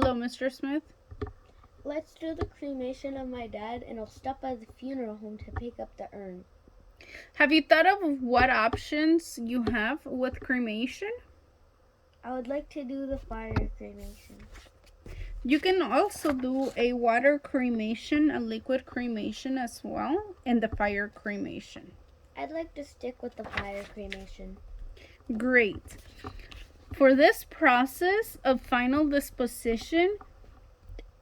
Hello, Mr. Smith. Let's do the cremation of my dad, and I'll stop by the funeral home to pick up the urn. Have you thought of what options you have with cremation? I would like to do the fire cremation. You can also do a water cremation, a liquid cremation as well, and the fire cremation. I'd like to stick with the fire cremation. Great. For this process of final disposition,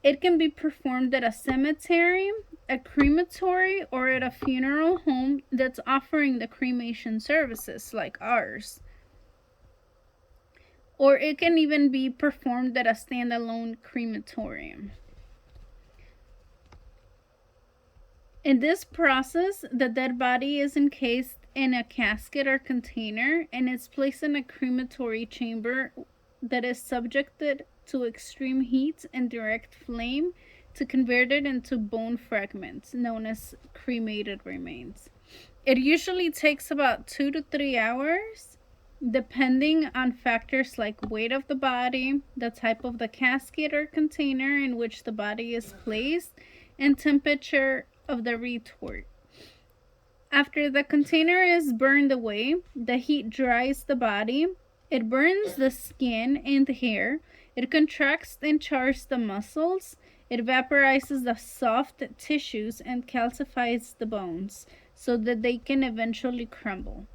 it can be performed at a cemetery, a crematory, or at a funeral home that's offering the cremation services like ours. Or it can even be performed at a standalone crematorium. In this process, the dead body is encased in a casket or container and is placed in a crematory chamber that is subjected to extreme heat and direct flame to convert it into bone fragments known as cremated remains. It usually takes about 2 to 3 hours, depending on factors like weight of the body, the type of the casket or container in which the body is placed, and temperature of the retort. After the container is burned away, the heat dries the body. It burns the skin and hair. It contracts and chars the muscles. It vaporizes the soft tissues and calcifies the bones so that they can eventually crumble.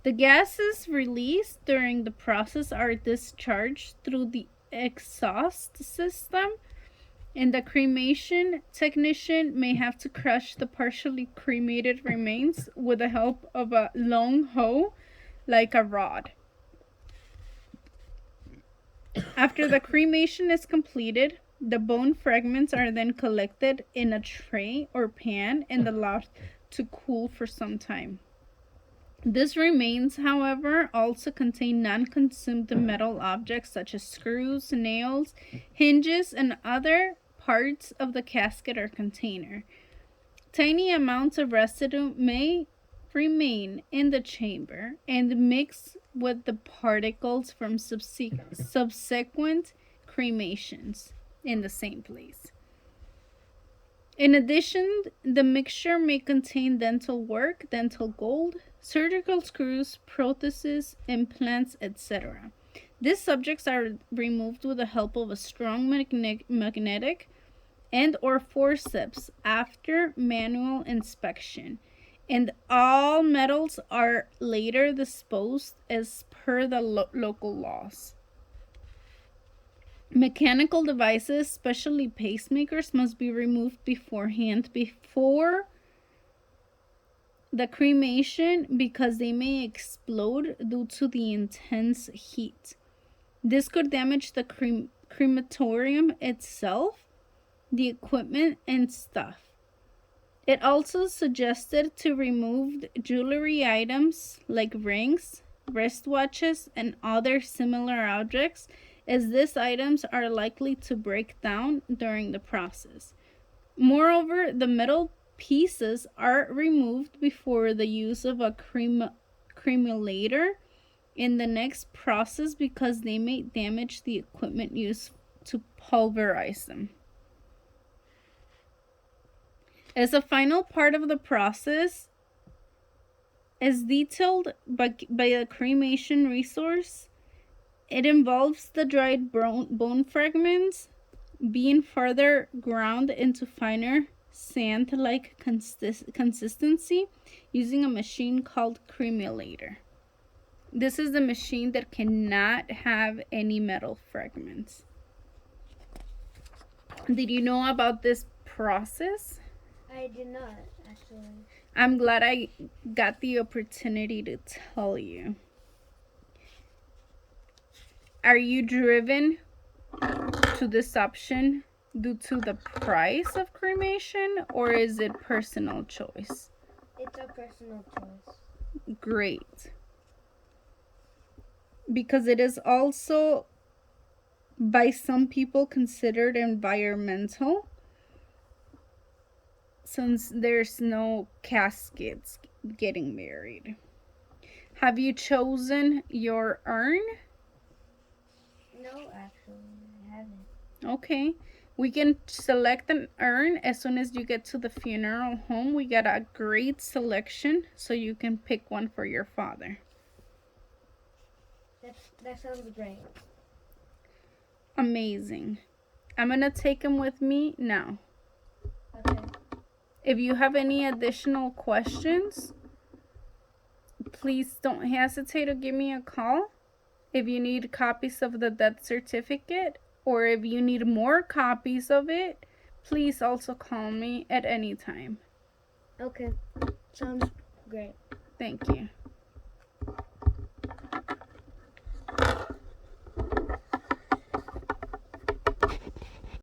The gases released during the process are discharged through the exhaust system, and the cremation technician may have to crush the partially cremated remains with the help of a long hoe, like a rod. After the cremation is completed, the bone fragments are then collected in a tray or pan and allowed to cool for some time. These remains, however, also contain non-consumed metal objects such as screws, nails, hinges, and other parts of the casket or container. Tiny amounts of residue may remain in the chamber and mix with the particles from subsequent cremations in the same place. In addition, the mixture may contain dental work, dental gold, surgical screws, prostheses, implants, etc. These subjects are removed with the help of a strong magnetic and or forceps after manual inspection, and all metals are later disposed as per the local laws. Mechanical devices, especially pacemakers, must be removed beforehand before the cremation because they may explode due to the intense heat. This could damage the crematorium itself, the equipment, and stuff. It also suggested to remove jewelry items like rings, wristwatches, and other similar objects, as these items are likely to break down during the process. Moreover, the metal pieces are removed before the use of a cremulator in the next process because they may damage the equipment used to pulverize them. As a final part of the process, as detailed by the cremation resource, it involves the dried bone fragments being further ground into finer sand-like consistency using a machine called cremulator. This is the machine that cannot have any metal fragments. Did you know about this process? I did not, actually. I'm glad I got the opportunity to tell you. Are you driven to this option due to the price of cremation, or is it personal choice? It's a personal choice. Great. Because it is also by some people considered environmental, since there's no caskets getting buried. Have you chosen your urn? No, actually, I haven't. Okay. We can select an urn as soon as you get to the funeral home. We got a great selection, so you can pick one for your father. That sounds great. Amazing. I'm going to take him with me now. Okay. If you have any additional questions, please don't hesitate to give me a call. If you need copies of the death certificate, or if you need more copies of it, please also call me at any time. Okay. Sounds great. Thank you.